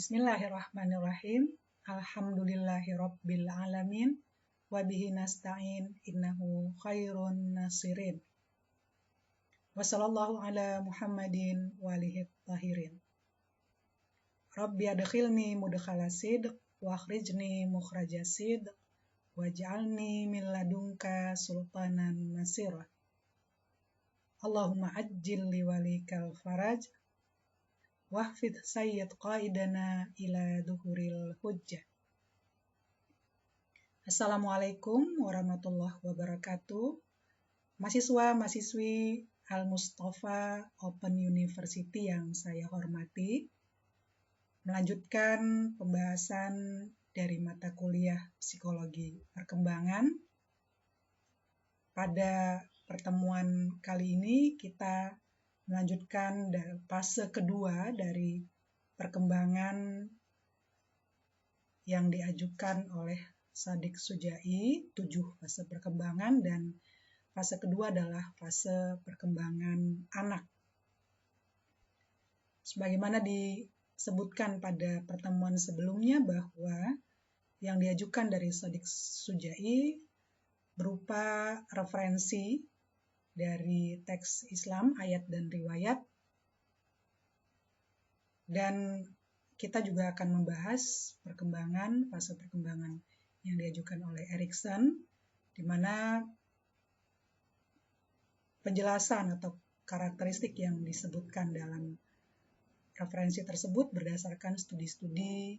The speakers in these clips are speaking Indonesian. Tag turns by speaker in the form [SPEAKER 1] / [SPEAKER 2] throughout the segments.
[SPEAKER 1] Bismillahirrahmanirrahim. Alhamdulillahirabbil alamin. Wa bihi nasta'in innahu khairun nasirin. Wa sallallahu ala Muhammadin wa alihi tahirin. Rabbi adkhilni mudkhala sidq wa akhrijni mukhraja sidq waj'alni min ladunka sultanan nasira. Allahumma ajjil li walikal faraj wahfidh sayyid qaidana ila duhuril hujjah. Assalamualaikum warahmatullahi wabarakatuh. Mahasiswa-mahasiswi Al-Mustafa Open University yang saya hormati, melanjutkan pembahasan dari mata kuliah Psikologi Perkembangan. Pada pertemuan kali ini kita melanjutkan fase kedua dari perkembangan yang diajukan oleh Sadiq Sujai, 7 fase perkembangan, dan fase kedua adalah fase perkembangan anak. Sebagaimana disebutkan pada pertemuan sebelumnya bahwa yang diajukan dari Sadiq Sujai berupa referensi dari teks Islam, ayat dan riwayat, dan kita juga akan membahas fase perkembangan yang diajukan oleh Erikson, di mana penjelasan atau karakteristik yang disebutkan dalam referensi tersebut berdasarkan studi-studi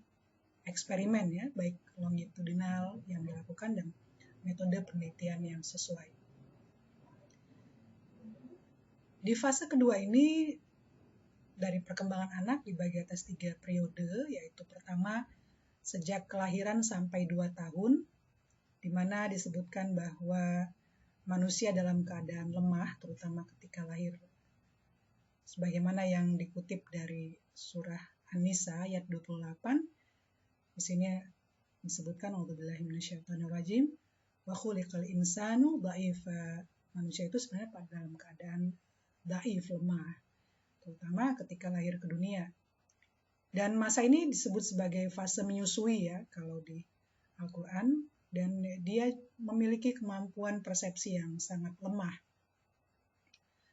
[SPEAKER 1] eksperimen, ya, baik longitudinal yang dilakukan dan metode penelitian yang sesuai. Di fase kedua ini dari perkembangan anak dibagi atas 3 periode, yaitu pertama sejak kelahiran sampai 2 tahun, di mana disebutkan bahwa manusia dalam keadaan lemah, terutama ketika lahir, sebagaimana yang dikutip dari surah An-Nisa ayat 28. Di sini disebutkan a'udzubillahi minasyaitonirrajim wa khuliqal insanu dha'ifa. Manusia itu sebenarnya pada dalam keadaan dhaif, lemah, terutama ketika lahir ke dunia. Dan masa ini disebut sebagai fase menyusui, ya, kalau di Al-Quran, dan dia memiliki kemampuan persepsi yang sangat lemah.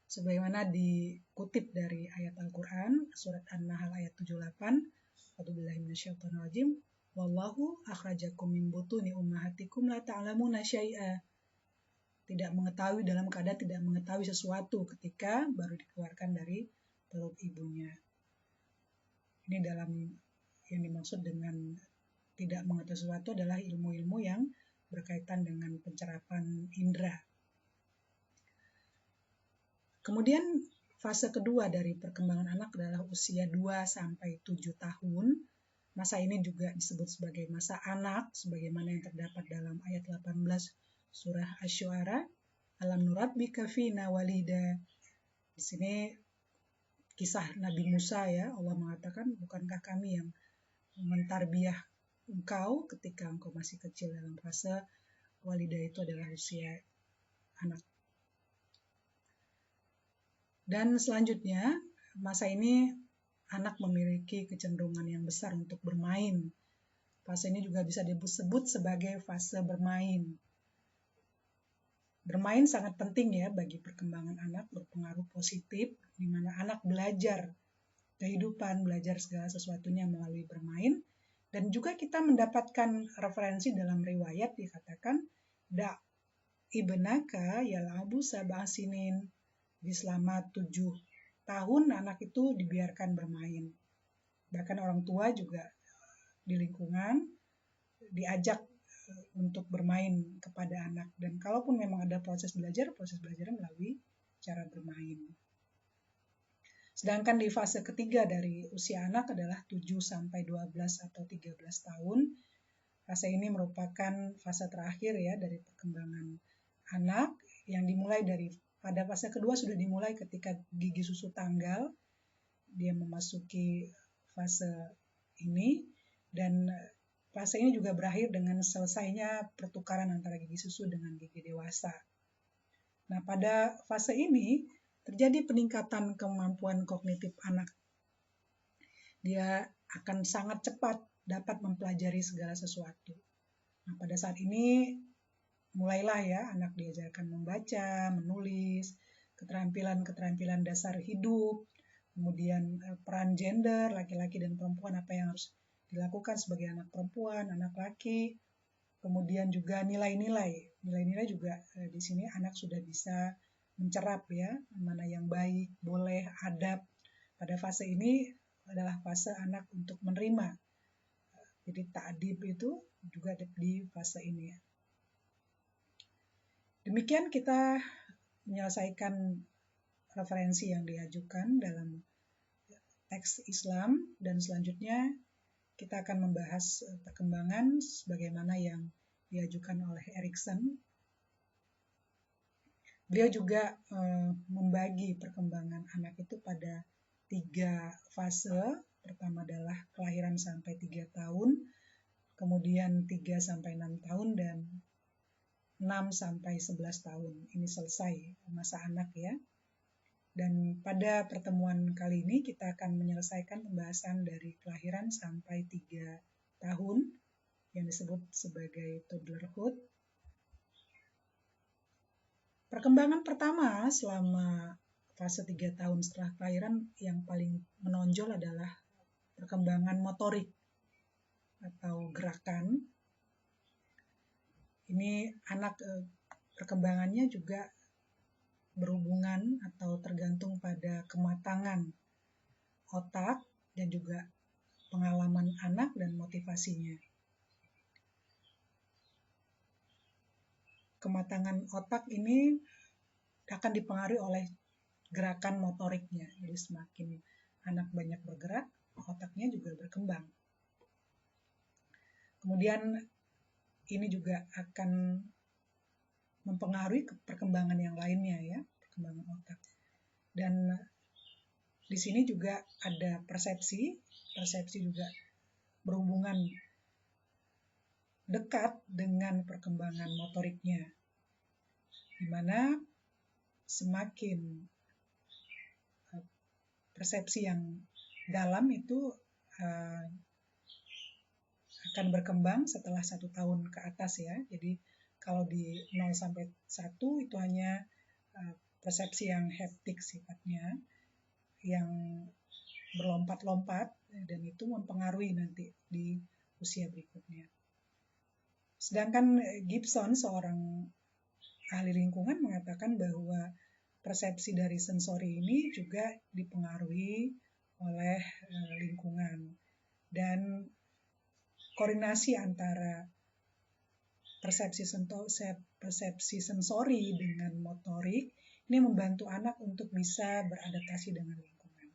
[SPEAKER 1] Sebagaimana dikutip dari ayat Al-Quran, surat An-Nahl ayat 78, a'udzubillahi minasyaitonirrajim, wallahu akhrajakum min butuni ummahatikum la ta'lamuna syai'a. Tidak mengetahui, dalam keadaan tidak mengetahui sesuatu ketika baru dikeluarkan dari perut ibunya. Ini dalam yang dimaksud dengan tidak mengetahui sesuatu adalah ilmu-ilmu yang berkaitan dengan pencerapan indera. Kemudian fase kedua dari perkembangan anak adalah usia 2-7 tahun. Masa ini juga disebut sebagai masa anak, sebagaimana yang terdapat dalam ayat 18 surah Asy-Syu'ara, alam nurabbika fina walida. Di sini kisah Nabi Musa, ya, Allah mengatakan, bukankah kami yang mentarbiyah engkau ketika engkau masih kecil. Dalam fase walidah itu adalah usia anak. Dan selanjutnya, masa ini anak memiliki kecenderungan yang besar untuk bermain. Fase ini juga bisa disebut sebagai fase bermain. Bermain sangat penting, ya, bagi perkembangan anak, berpengaruh positif, di mana anak belajar kehidupan, belajar segala sesuatunya melalui bermain. Dan juga kita mendapatkan referensi dalam riwayat dikatakan, da ibnaka yal'abu sab'a sinin. Di selama 7 tahun anak itu dibiarkan bermain. Bahkan orang tua juga di lingkungan diajak untuk bermain kepada anak. Dan kalaupun memang ada proses belajarnya melalui cara bermain. Sedangkan di fase ketiga dari usia anak adalah 7-12 atau 13 tahun. Fase ini merupakan fase terakhir, ya, dari perkembangan anak, yang dimulai pada fase kedua sudah dimulai ketika gigi susu tanggal. Dia memasuki fase ini, dan fase ini juga berakhir dengan selesainya pertukaran antara gigi susu dengan gigi dewasa. Nah, pada fase ini terjadi peningkatan kemampuan kognitif anak. dia akan sangat cepat dapat mempelajari segala sesuatu. Nah, pada saat ini mulailah ya anak diajarkan membaca, menulis, keterampilan-keterampilan dasar hidup, kemudian peran gender, laki-laki dan perempuan, apa yang harus dilakukan sebagai anak perempuan, anak laki, kemudian juga nilai-nilai. Nilai-nilai juga di sini anak sudah bisa mencerap ya, mana yang baik, boleh, adab. Pada fase ini adalah fase anak untuk menerima. Jadi ta'dib itu juga di fase ini. Demikian kita menyelesaikan referensi yang diajukan dalam teks Islam, dan selanjutnya kita akan membahas perkembangan sebagaimana yang diajukan oleh Erikson. Beliau juga membagi perkembangan anak itu pada 3 fase. Pertama adalah kelahiran sampai 3 tahun, kemudian 3 sampai 6 tahun, dan 6 sampai 11 tahun. Ini selesai masa anak ya. Dan pada pertemuan kali ini kita akan menyelesaikan pembahasan dari kelahiran sampai 3 tahun yang disebut sebagai toddlerhood. Perkembangan pertama selama fase 3 tahun setelah kelahiran yang paling menonjol adalah perkembangan motorik atau gerakan. Ini anak perkembangannya juga berhubungan atau tergantung pada kematangan otak dan juga pengalaman anak dan motivasinya. Kematangan otak ini akan dipengaruhi oleh gerakan motoriknya. Jadi semakin anak banyak bergerak, otaknya juga berkembang. Kemudian ini juga akan mempengaruhi perkembangan yang lainnya ya, perkembangan otak. Dan di sini juga ada persepsi juga berhubungan dekat dengan perkembangan motoriknya, di mana semakin persepsi yang dalam itu akan berkembang setelah 1 tahun ke atas ya. Jadi kalau di 0 sampai 1 itu hanya persepsi yang haptik sifatnya, yang berlompat-lompat, dan itu mempengaruhi nanti di usia berikutnya. Sedangkan Gibson, seorang ahli lingkungan, mengatakan bahwa persepsi dari sensori ini juga dipengaruhi oleh lingkungan, dan koordinasi antara persepsi sensori dengan motorik ini membantu anak untuk bisa beradaptasi dengan lingkungan.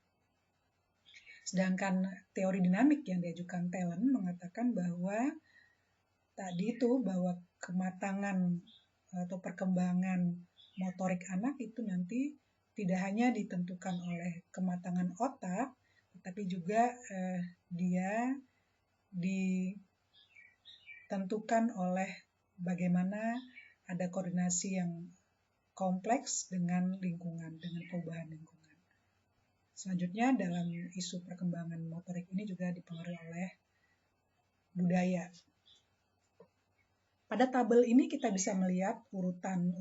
[SPEAKER 1] Sedangkan teori dinamik yang diajukan Talen mengatakan bahwa tadi itu bahwa kematangan atau perkembangan motorik anak itu nanti tidak hanya ditentukan oleh kematangan otak, tetapi juga dia ditentukan oleh bagaimana ada koordinasi yang kompleks dengan lingkungan, dengan perubahan lingkungan. Selanjutnya dalam isu perkembangan motorik ini juga dipengaruhi oleh budaya. Pada tabel ini kita bisa melihat urutan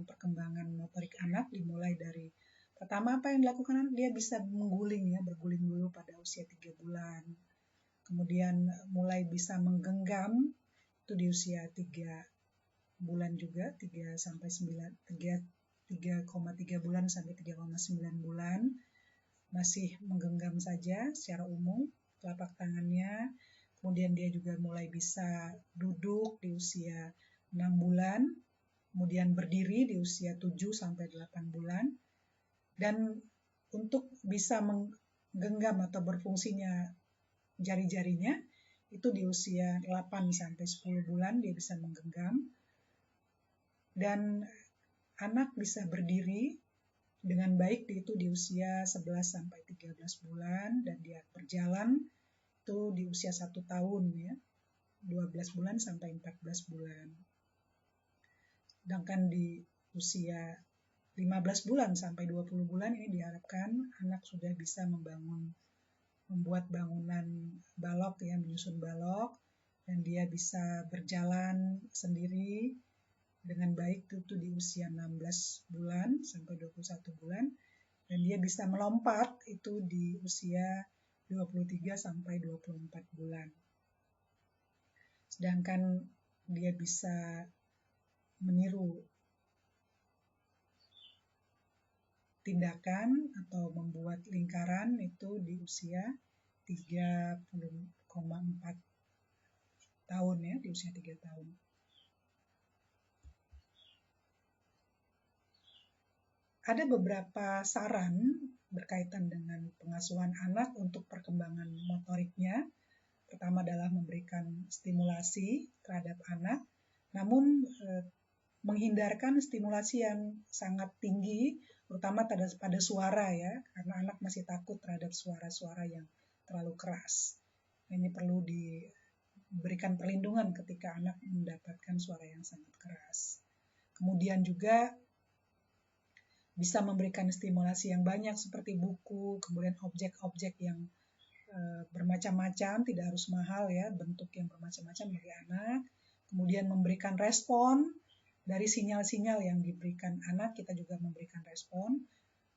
[SPEAKER 1] perkembangan motorik anak, dimulai dari pertama apa yang dilakukan anak, dia bisa mengguling ya, berguling dulu pada usia 3 bulan. Kemudian mulai bisa menggenggam itu di usia 3 bulan juga, 3,3 bulan sampai 3,9 bulan. Masih menggenggam saja secara umum telapak tangannya. Kemudian dia juga mulai bisa duduk di usia 6 bulan, kemudian berdiri di usia 7 sampai 8 bulan. Dan untuk bisa menggenggam atau berfungsinya jari-jarinya itu di usia 8 sampai 10 bulan dia bisa menggenggam. Dan anak bisa berdiri dengan baik itu di usia 11 sampai 13 bulan, dan dia berjalan itu di usia 1 tahun ya, 12 bulan sampai 14 bulan. Sedangkan di usia 15 bulan sampai 20 bulan ini diharapkan anak sudah bisa membangun membuat bangunan balok ya, menyusun balok, dan dia bisa berjalan sendiri dengan baik itu di usia 16 bulan sampai 21 bulan, dan dia bisa melompat itu di usia 23 sampai 24 bulan. Sedangkan dia bisa meniru tindakan atau membuat lingkaran itu di usia 30,4 tahun ya, di usia 3 tahun. Ada beberapa saran berkaitan dengan pengasuhan anak untuk perkembangan motoriknya. Pertama adalah memberikan stimulasi terhadap anak, namun menghindarkan stimulasi yang sangat tinggi, terutama pada suara ya, karena anak masih takut terhadap suara-suara yang terlalu keras. Ini perlu diberikan perlindungan ketika anak mendapatkan suara yang sangat keras. Kemudian juga bisa memberikan stimulasi yang banyak seperti buku, kemudian objek-objek yang bermacam-macam, tidak harus mahal ya, bentuk yang bermacam-macam bagi anak. Kemudian memberikan respon dari sinyal-sinyal yang diberikan anak, kita juga memberikan respon.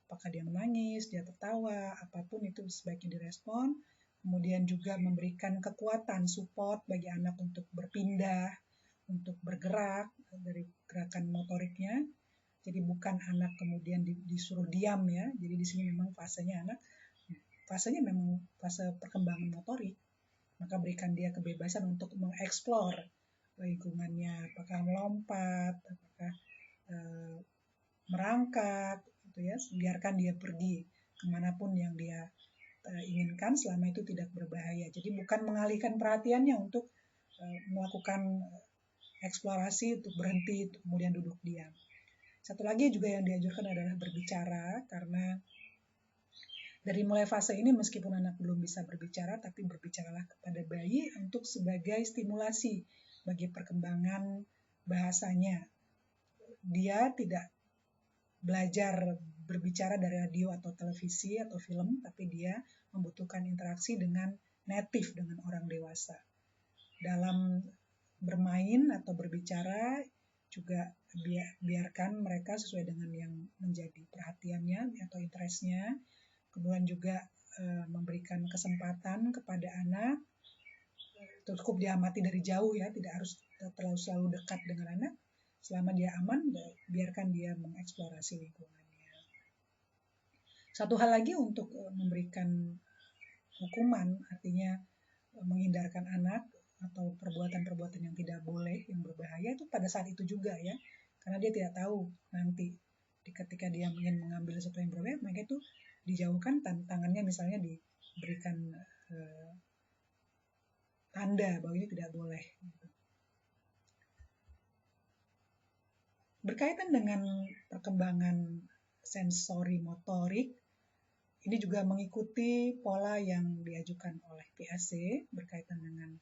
[SPEAKER 1] Apakah dia menangis, dia tertawa, apapun itu sebaiknya direspon. Kemudian juga memberikan kekuatan, support bagi anak untuk berpindah, untuk bergerak dari gerakan motoriknya. Jadi bukan anak kemudian disuruh diam ya. Jadi di sini memang fasenya memang fase perkembangan motorik. Maka berikan dia kebebasan untuk mengeksplor lingkungannya, apakah melompat, apakah merangkak, gitu ya. Biarkan dia pergi kemanapun yang dia inginkan selama itu tidak berbahaya. Jadi bukan mengalihkan perhatiannya untuk melakukan eksplorasi, untuk berhenti, untuk kemudian duduk diam. Satu lagi juga yang dianjurkan adalah berbicara, karena dari mulai fase ini meskipun anak belum bisa berbicara, tapi berbicaralah kepada bayi untuk sebagai stimulasi bagi perkembangan bahasanya. Dia tidak belajar berbicara dari radio atau televisi atau film, tapi dia membutuhkan interaksi dengan native, dengan orang dewasa. Dalam bermain atau berbicara juga biarkan mereka sesuai dengan yang menjadi perhatiannya atau interestnya. Kemudian juga memberikan kesempatan kepada anak, cukup diamati dari jauh ya, tidak harus selalu dekat dengan anak. Selama dia aman, biarkan dia mengeksplorasi lingkungannya. Satu hal lagi untuk memberikan hukuman, artinya menghindarkan anak atau perbuatan-perbuatan yang tidak boleh, yang berbahaya, itu pada saat itu juga ya, karena dia tidak tahu nanti ketika dia ingin mengambil sesuatu yang berbahaya, maka itu dijauhkan, tangannya misalnya diberikan tanda bahwa ini tidak boleh. Berkaitan dengan perkembangan sensori motorik, ini juga mengikuti pola yang diajukan oleh PAC berkaitan dengan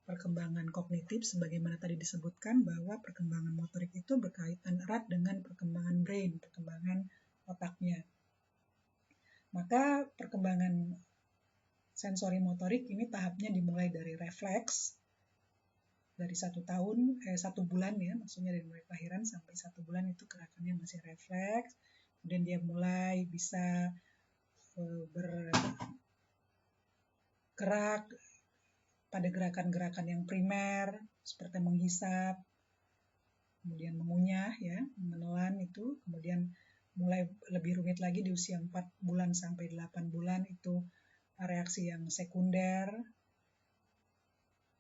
[SPEAKER 1] perkembangan kognitif, sebagaimana tadi disebutkan bahwa perkembangan motorik itu berkaitan erat dengan perkembangan brain, perkembangan otaknya. Maka perkembangan sensori motorik ini tahapnya dimulai dari refleks, dari 1 bulan ya, maksudnya dari mulai kelahiran sampai 1 bulan itu gerakannya masih refleks. Kemudian dia mulai bisa bergerak pada gerakan-gerakan yang primer seperti menghisap, kemudian mengunyah ya, menelan itu. Kemudian mulai lebih rumit lagi di usia 4 bulan sampai 8 bulan itu reaksi yang sekunder,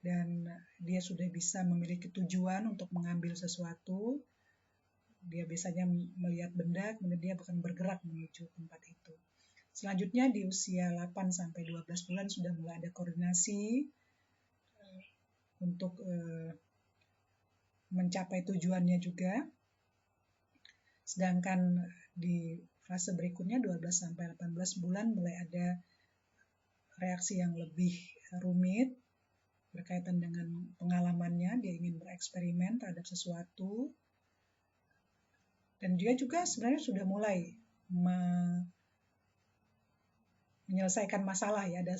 [SPEAKER 1] dan dia sudah bisa memiliki tujuan untuk mengambil sesuatu. Dia biasanya melihat benda, kemudian dia akan bergerak menuju tempat itu. Selanjutnya di usia 8 sampai 12 bulan sudah mulai ada koordinasi untuk mencapai tujuannya juga. Sedangkan di fase berikutnya 12 sampai 18 bulan mulai ada reaksi yang lebih rumit berkaitan dengan pengalamannya, dia ingin bereksperimen terhadap sesuatu. Dan dia juga sebenarnya sudah mulai menyelesaikan masalah ya, ada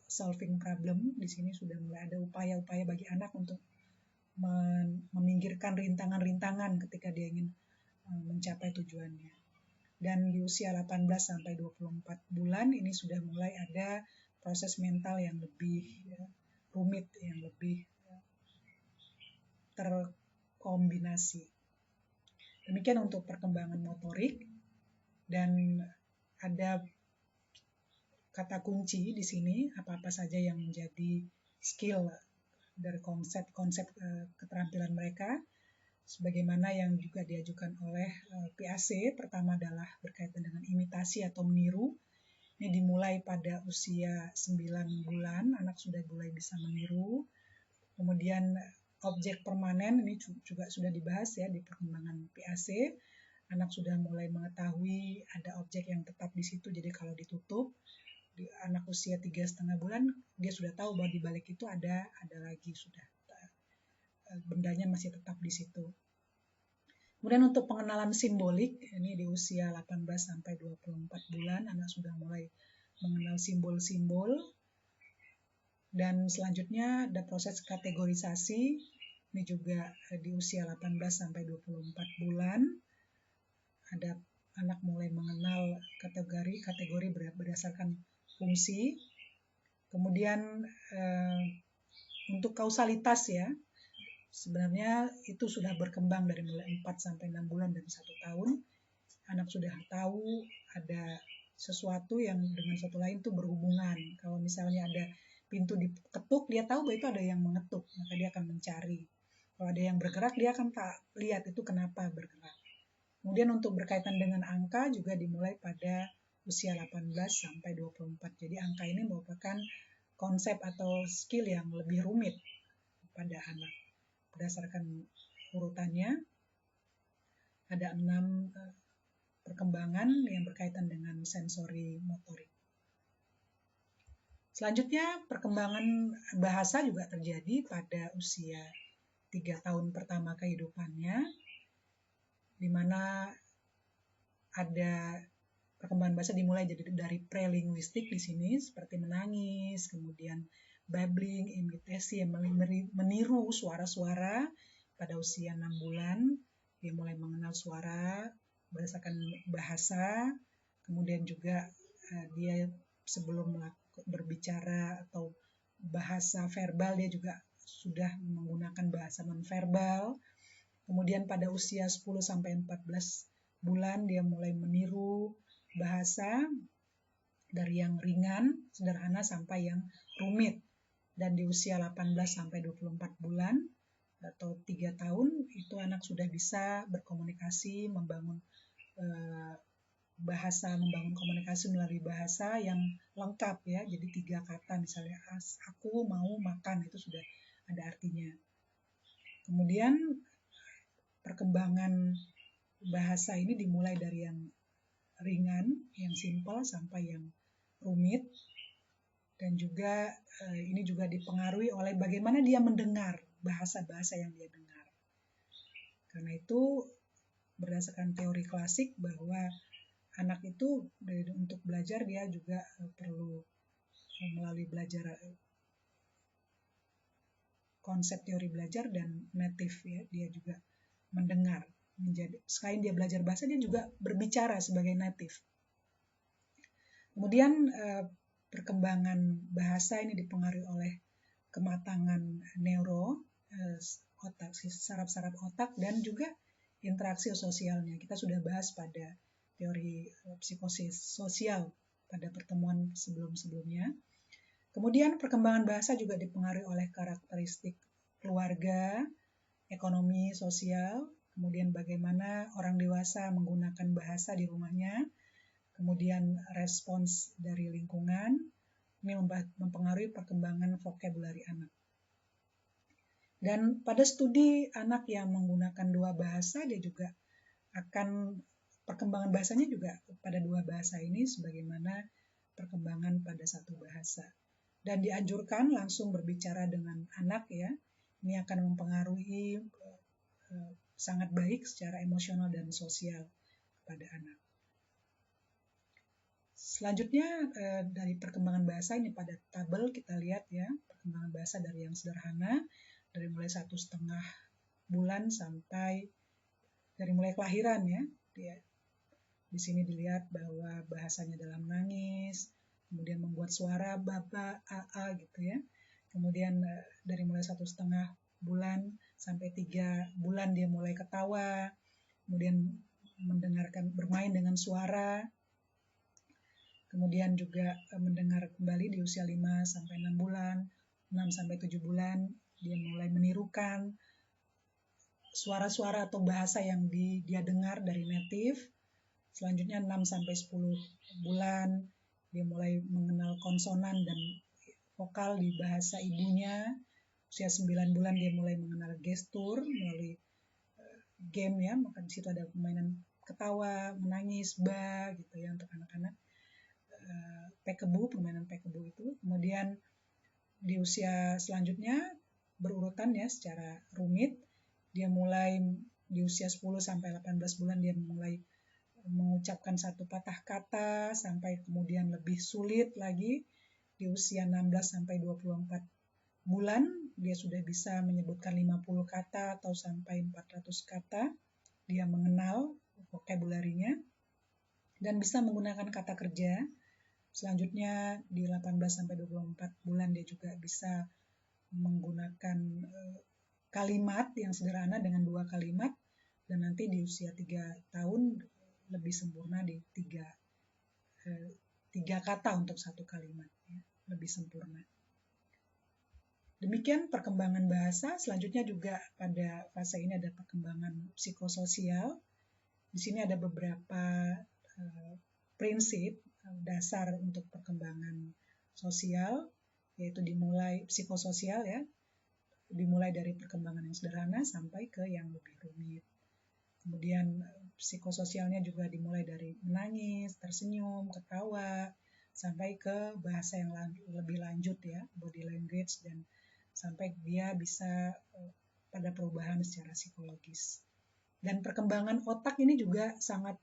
[SPEAKER 1] solving problem. Di sini sudah mulai ada upaya-upaya bagi anak untuk meminggirkan rintangan-rintangan ketika dia ingin mencapai tujuannya. Dan di usia 18 sampai 24 bulan ini sudah mulai ada proses mental yang lebih rumit, yang lebih terkombinasi. Demikian untuk perkembangan motorik, dan ada kata kunci di sini, apa-apa saja yang menjadi skill dari konsep keterampilan mereka, sebagaimana yang juga diajukan oleh PAC. Pertama adalah berkaitan dengan imitasi atau meniru. Ini dimulai pada usia 9 bulan, anak sudah mulai bisa meniru. Kemudian objek permanen, ini juga sudah dibahas ya di perkembangan PAC. Anak sudah mulai mengetahui ada objek yang tetap di situ, jadi kalau ditutup, anak usia 3,5 bulan dia sudah tahu bahwa di balik itu ada lagi, sudah bendanya masih tetap di situ. Kemudian untuk pengenalan simbolik, ini di usia 18 sampai 24 bulan anak sudah mulai mengenal simbol-simbol. Dan selanjutnya ada proses kategorisasi, ini juga di usia 18 sampai 24 bulan. Ada anak mulai mengenal kategori berdasarkan fungsi. Kemudian untuk kausalitas ya, sebenarnya itu sudah berkembang dari mulai 4 sampai 6 bulan dan 1 tahun. Anak sudah tahu ada sesuatu yang dengan satu lain itu berhubungan. Kalau misalnya ada pintu diketuk, dia tahu bahwa itu ada yang mengetuk, maka dia akan mencari. Kalau ada yang bergerak, dia akan lihat itu kenapa bergerak. Kemudian untuk berkaitan dengan angka juga dimulai pada usia 18 sampai 24. Jadi angka ini merupakan konsep atau skill yang lebih rumit pada anak. Berdasarkan urutannya, ada 6 perkembangan yang berkaitan dengan sensori motorik. Selanjutnya, perkembangan bahasa juga terjadi pada usia 3 tahun pertama kehidupannya, di mana ada perkembangan bahasa dimulai dari prelinguistik di sini, seperti menangis, kemudian babbling, imitasi, meniru suara-suara. Pada usia 6 bulan, dia mulai mengenal suara berdasarkan bahasa. Kemudian juga dia sebelum berbicara atau bahasa verbal, dia juga sudah menggunakan bahasa nonverbal. Kemudian pada usia 10 sampai 14 bulan dia mulai meniru bahasa dari yang ringan, sederhana sampai yang rumit. Dan di usia 18 sampai 24 bulan atau 3 tahun itu anak sudah bisa berkomunikasi, membangun komunikasi melalui bahasa yang lengkap ya. Jadi 3 kata misalnya aku mau makan, itu sudah ada artinya. Kemudian perkembangan bahasa ini dimulai dari yang ringan, yang simpel sampai yang rumit, dan juga ini juga dipengaruhi oleh bagaimana dia mendengar bahasa-bahasa yang dia dengar. Karena itu berdasarkan teori klasik bahwa anak itu untuk belajar dia juga perlu melalui belajar konsep teori belajar dan native ya, dia juga mendengar. Selain dia belajar bahasa, dia juga berbicara sebagai native. Kemudian perkembangan bahasa ini dipengaruhi oleh kematangan otak, saraf-saraf otak, dan juga interaksi sosialnya. Kita sudah bahas pada teori psikososial pada pertemuan sebelum-sebelumnya. Kemudian perkembangan bahasa juga dipengaruhi oleh karakteristik keluarga, ekonomi, sosial, kemudian bagaimana orang dewasa menggunakan bahasa di rumahnya, kemudian respons dari lingkungan. Ini mempengaruhi perkembangan vocabulary anak. Dan pada studi anak yang menggunakan 2 bahasa, dia juga akan perkembangan bahasanya juga pada 2 bahasa ini sebagaimana perkembangan pada 1 bahasa. Dan dianjurkan langsung berbicara dengan anak ya. Ini akan mempengaruhi sangat baik secara emosional dan sosial pada anak. Selanjutnya dari perkembangan bahasa ini pada tabel kita lihat ya, perkembangan bahasa dari yang sederhana, dari mulai 1,5 bulan sampai dari mulai kelahiran ya. Di sini dilihat bahwa bahasanya dalam nangis, kemudian membuat suara baba, aa gitu ya. Kemudian dari mulai 1,5 bulan sampai 3 bulan dia mulai ketawa, kemudian mendengarkan bermain dengan suara, kemudian juga mendengar kembali di usia 5 sampai 6 bulan, 6 sampai 7 bulan dia mulai menirukan suara-suara atau bahasa yang dia dengar dari native. Selanjutnya 6 sampai 10 bulan dia mulai mengenal konsonan dan vokal di bahasa ibunya. Usia 9 bulan dia mulai mengenal gestur melalui game ya, maka di situ ada permainan ketawa, menangis, ba gitu ya untuk anak-anak. Peekaboo, permainan peekaboo itu. Kemudian di usia selanjutnya berurutan ya secara rumit, dia mulai di usia 10 sampai 18 bulan dia mulai mengucapkan satu patah kata, sampai kemudian lebih sulit lagi di usia 16 sampai 24 bulan dia sudah bisa menyebutkan 50 kata atau sampai 400 kata. Dia mengenal vocabulary-nya dan bisa menggunakan kata kerja. Selanjutnya di 18 sampai 24 bulan dia juga bisa menggunakan kalimat yang sederhana dengan 2 kalimat, dan nanti di usia 3 tahun lebih sempurna di 3 kata untuk 1 kalimat ya, lebih sempurna. Demikian perkembangan bahasa. Selanjutnya juga pada fase ini ada perkembangan psikososial. Di sini ada beberapa prinsip dasar untuk perkembangan sosial, yaitu dimulai psikososial ya, dimulai dari perkembangan yang sederhana sampai ke yang lebih rumit. Kemudian psikososialnya juga dimulai dari menangis, tersenyum, ketawa, sampai ke bahasa yang lebih lanjut ya, body language, dan sampai dia bisa pada perubahan secara psikologis. Dan perkembangan otak ini juga sangat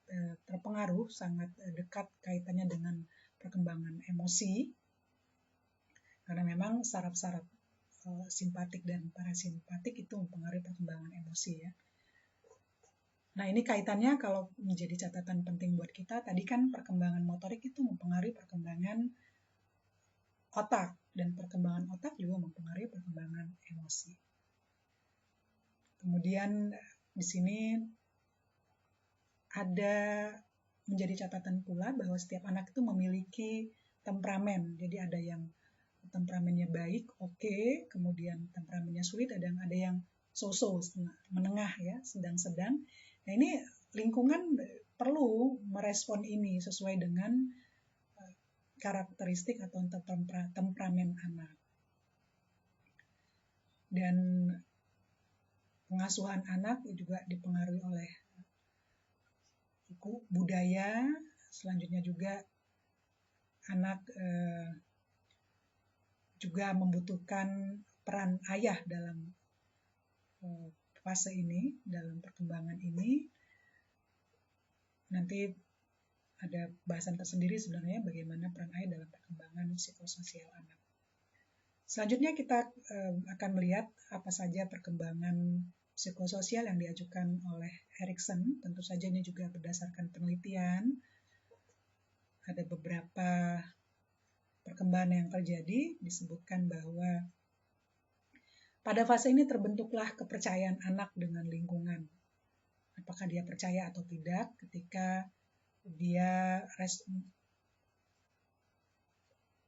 [SPEAKER 1] terpengaruh, sangat dekat kaitannya dengan perkembangan emosi, karena memang saraf-saraf simpatik dan parasimpatik itu mempengaruhi perkembangan emosi ya. Nah ini kaitannya kalau menjadi catatan penting buat kita, tadi kan perkembangan motorik itu mempengaruhi perkembangan otak, dan perkembangan otak juga mempengaruhi perkembangan emosi. Kemudian di sini ada menjadi catatan pula bahwa setiap anak itu memiliki temperamen. Jadi ada yang temperamennya baik, oke, kemudian temperamennya sulit, ada yang so-so, menengah ya, sedang-sedang. Nah ini lingkungan perlu merespon ini sesuai dengan karakteristik atau temperamen anak. Dan pengasuhan anak juga dipengaruhi oleh budaya. Selanjutnya juga anak juga membutuhkan peran ayah dalam fase ini, dalam perkembangan ini. Nanti ada bahasan tersendiri sebenarnya bagaimana peran ayah dalam perkembangan psikososial anak. Selanjutnya kita akan melihat apa saja perkembangan psikososial yang diajukan oleh Erikson. Tentu saja ini juga berdasarkan penelitian. Ada beberapa perkembangan yang terjadi, disebutkan bahwa pada fase ini terbentuklah kepercayaan anak dengan lingkungan. Apakah dia percaya atau tidak, ketika dia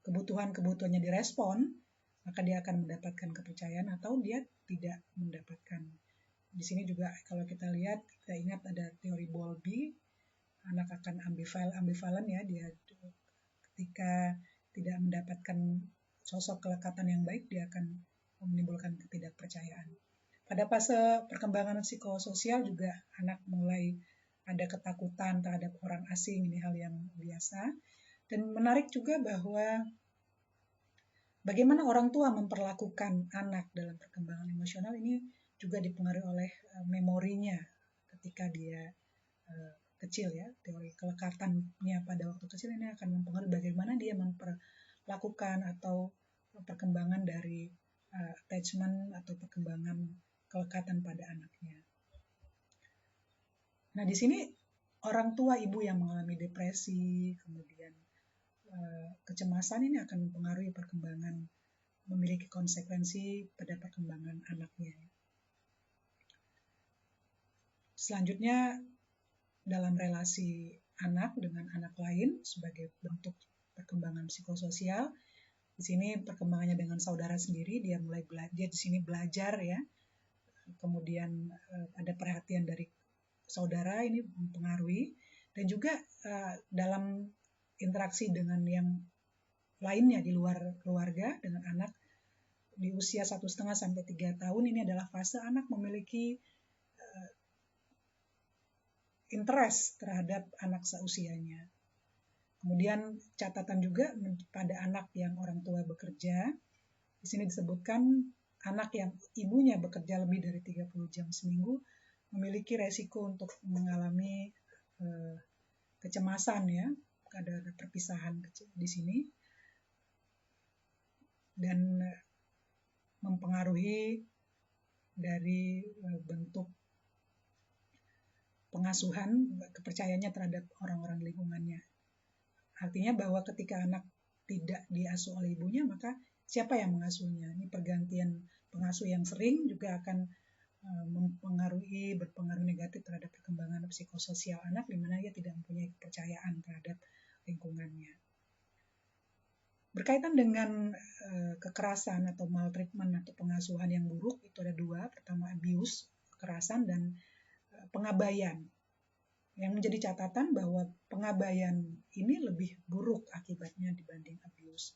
[SPEAKER 1] kebutuhan-kebutuhannya direspon, maka dia akan mendapatkan kepercayaan atau dia tidak mendapatkan. Di sini juga kalau kita lihat, kita ingat ada teori Bowlby, anak akan ambivalen ya, dia ketika tidak mendapatkan sosok kelekatan yang baik, dia akan menimbulkan ketidakpercayaan. Pada fase perkembangan psikososial juga anak mulai ada ketakutan terhadap orang asing, ini hal yang biasa. Dan menarik juga bahwa bagaimana orang tua memperlakukan anak dalam perkembangan emosional ini juga dipengaruhi oleh memorinya ketika dia kecil ya, teori kelekatannya pada waktu kecil ini akan mempengaruhi bagaimana dia memperlakukan atau perkembangan dari attachment atau perkembangan kelekatan pada anaknya. Nah, di sini orang tua ibu yang mengalami depresi, kemudian kecemasan ini akan mempengaruhi perkembangan, memiliki konsekuensi pada perkembangan anaknya. Selanjutnya, dalam relasi anak dengan anak lain sebagai bentuk perkembangan psikososial, di sini perkembangannya dengan saudara sendiri, dia di sini belajar ya, kemudian ada perhatian dari saudara, ini mempengaruhi, dan juga dalam interaksi dengan yang lainnya di luar keluarga dengan anak di usia 1,5 sampai 3 tahun. Ini adalah fase anak memiliki interest terhadap anak seusianya. Kemudian catatan juga pada anak yang orang tua bekerja. Di sini disebutkan anak yang ibunya bekerja lebih dari 30 jam seminggu memiliki resiko untuk mengalami kecemasan ya, ada perpisahan di sini, dan mempengaruhi dari bentuk pengasuhan, kepercayaannya terhadap orang-orang lingkungannya. Artinya bahwa ketika anak tidak diasuh oleh ibunya, maka siapa yang mengasuhnya? Ini pergantian pengasuh yang sering juga akan berpengaruh negatif terhadap perkembangan psikososial anak, di mana dia tidak mempunyai kepercayaan terhadap lingkungannya. Berkaitan dengan kekerasan atau maltreatment atau pengasuhan yang buruk, itu ada dua. Pertama abuse, kekerasan, dan pengabaian. Yang menjadi catatan bahwa pengabaian ini lebih buruk akibatnya dibanding abuse.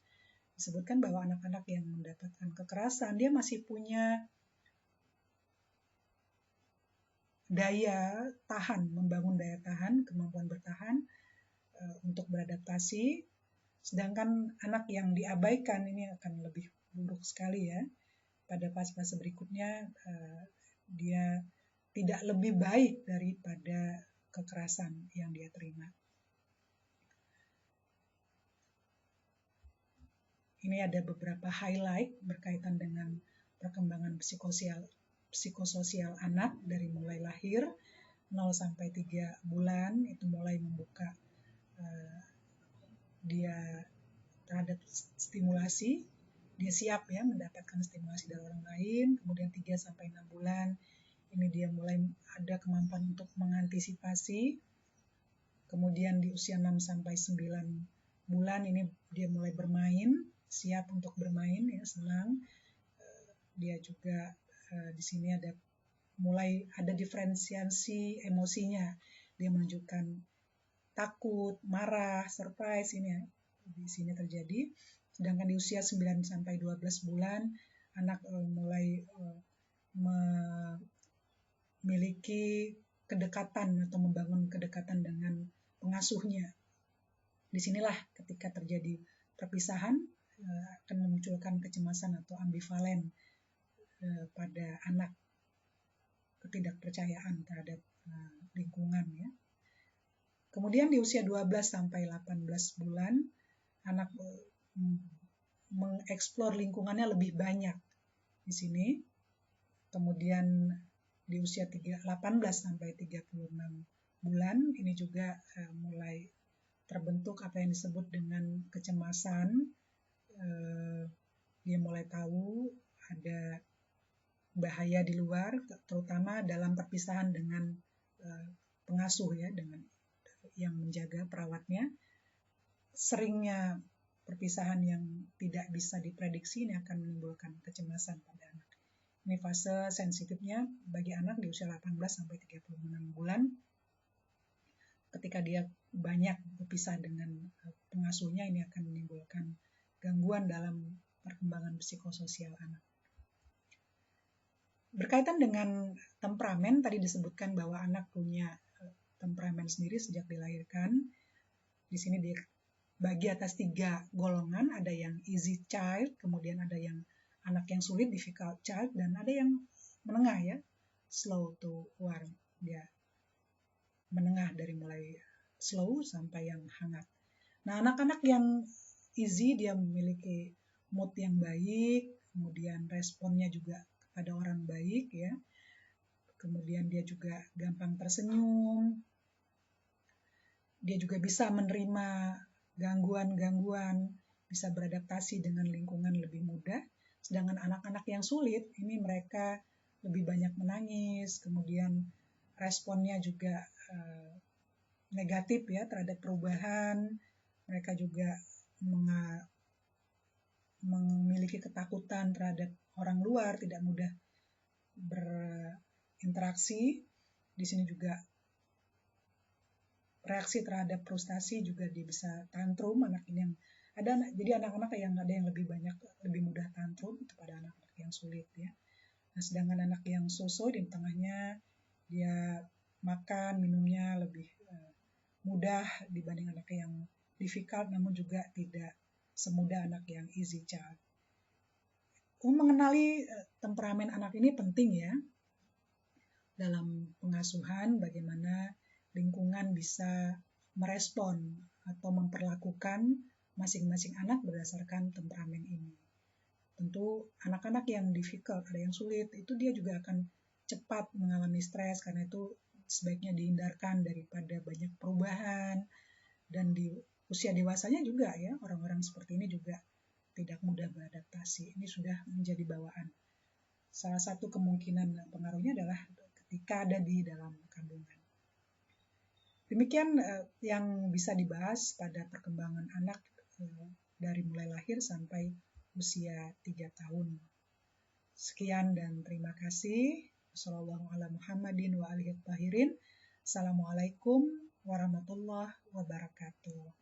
[SPEAKER 1] Disebutkan bahwa anak-anak yang mendapatkan kekerasan, dia masih punya daya tahan, membangun daya tahan, kemampuan bertahan untuk beradaptasi. Sedangkan anak yang diabaikan ini akan lebih buruk sekali ya. Pada fase berikutnya dia tidak lebih baik daripada kekerasan yang dia terima. Ini ada beberapa highlight berkaitan dengan perkembangan psikososial anak dari mulai lahir 0 sampai 3 bulan, itu mulai membuka dia terhadap stimulasi, dia siap ya mendapatkan stimulasi dari orang lain. Kemudian 3 sampai 6 bulan ini dia mulai ada kemampuan untuk mengantisipasi. Kemudian di usia 6 sampai 9 bulan ini dia mulai bermain, siap untuk bermain ya, senang. Dia juga di sini mulai ada diferensiasi emosinya. Dia menunjukkan takut, marah, surprise, ini ya, di sini terjadi. Sedangkan di usia 9 sampai 12 bulan anak mulai memiliki kedekatan atau membangun kedekatan dengan pengasuhnya. Disinilah ketika terjadi perpisahan akan memunculkan kecemasan atau ambivalen pada anak, ketidakpercayaan terhadap lingkungan ya. Kemudian di usia 12 sampai 18 bulan anak mengeksplor lingkungannya lebih banyak di sini. Kemudian di usia 18 sampai 36 bulan ini juga mulai terbentuk apa yang disebut dengan kecemasan. Dia mulai tahu ada bahaya di luar, terutama dalam perpisahan dengan pengasuh ya, dengan yang menjaga perawatnya. Seringnya perpisahan yang tidak bisa diprediksi ini akan menimbulkan kecemasan pada anak. Ini fase sensitifnya bagi anak di usia 18 sampai 36 bulan. Ketika dia banyak berpisah dengan pengasuhnya, ini akan menimbulkan gangguan dalam perkembangan psikososial anak. Berkaitan dengan temperamen, tadi disebutkan bahwa anak punya temperamen sendiri sejak dilahirkan. Di sini dibagi atas 3 golongan, ada yang easy child, kemudian ada yang anak yang sulit, difficult child, dan ada yang menengah ya, slow to warm. Dia menengah, dari mulai slow sampai yang hangat. Nah, anak-anak yang easy, dia memiliki mood yang baik, kemudian responnya juga kepada orang baik ya. Kemudian dia juga gampang tersenyum. Dia juga bisa menerima gangguan-gangguan, bisa beradaptasi dengan lingkungan lebih mudah. Sedangkan anak-anak yang sulit, ini mereka lebih banyak menangis, kemudian responnya juga negatif ya terhadap perubahan. Mereka juga memiliki ketakutan terhadap orang luar, tidak mudah berinteraksi. Di sini juga reaksi terhadap frustasi juga dia bisa tantrum. Anak ini yang ada, jadi anak-anak yang ada yang lebih mudah tantrum kepada anak-anak yang sulit ya. Nah, sedangkan anak yang so-so di tengahnya, dia makan minumnya lebih mudah dibanding anak yang difficult, namun juga tidak semudah anak yang easy child. Mengenali temperamen anak ini penting ya dalam pengasuhan, bagaimana lingkungan bisa merespon atau memperlakukan masing-masing anak berdasarkan temperamen ini. Tentu anak-anak yang difficult, ada yang sulit, itu dia juga akan cepat mengalami stres, karena itu sebaiknya dihindarkan daripada banyak perubahan. Dan di usia dewasanya juga ya, orang-orang seperti ini juga tidak mudah beradaptasi. Ini sudah menjadi bawaan. Salah satu kemungkinan pengaruhnya adalah ketika ada di dalam kandungan. Demikian yang bisa dibahas pada perkembangan anak dari mulai lahir sampai usia 3 tahun. Sekian dan terima kasih. Wassalamualaikum warahmatullahi wabarakatuh.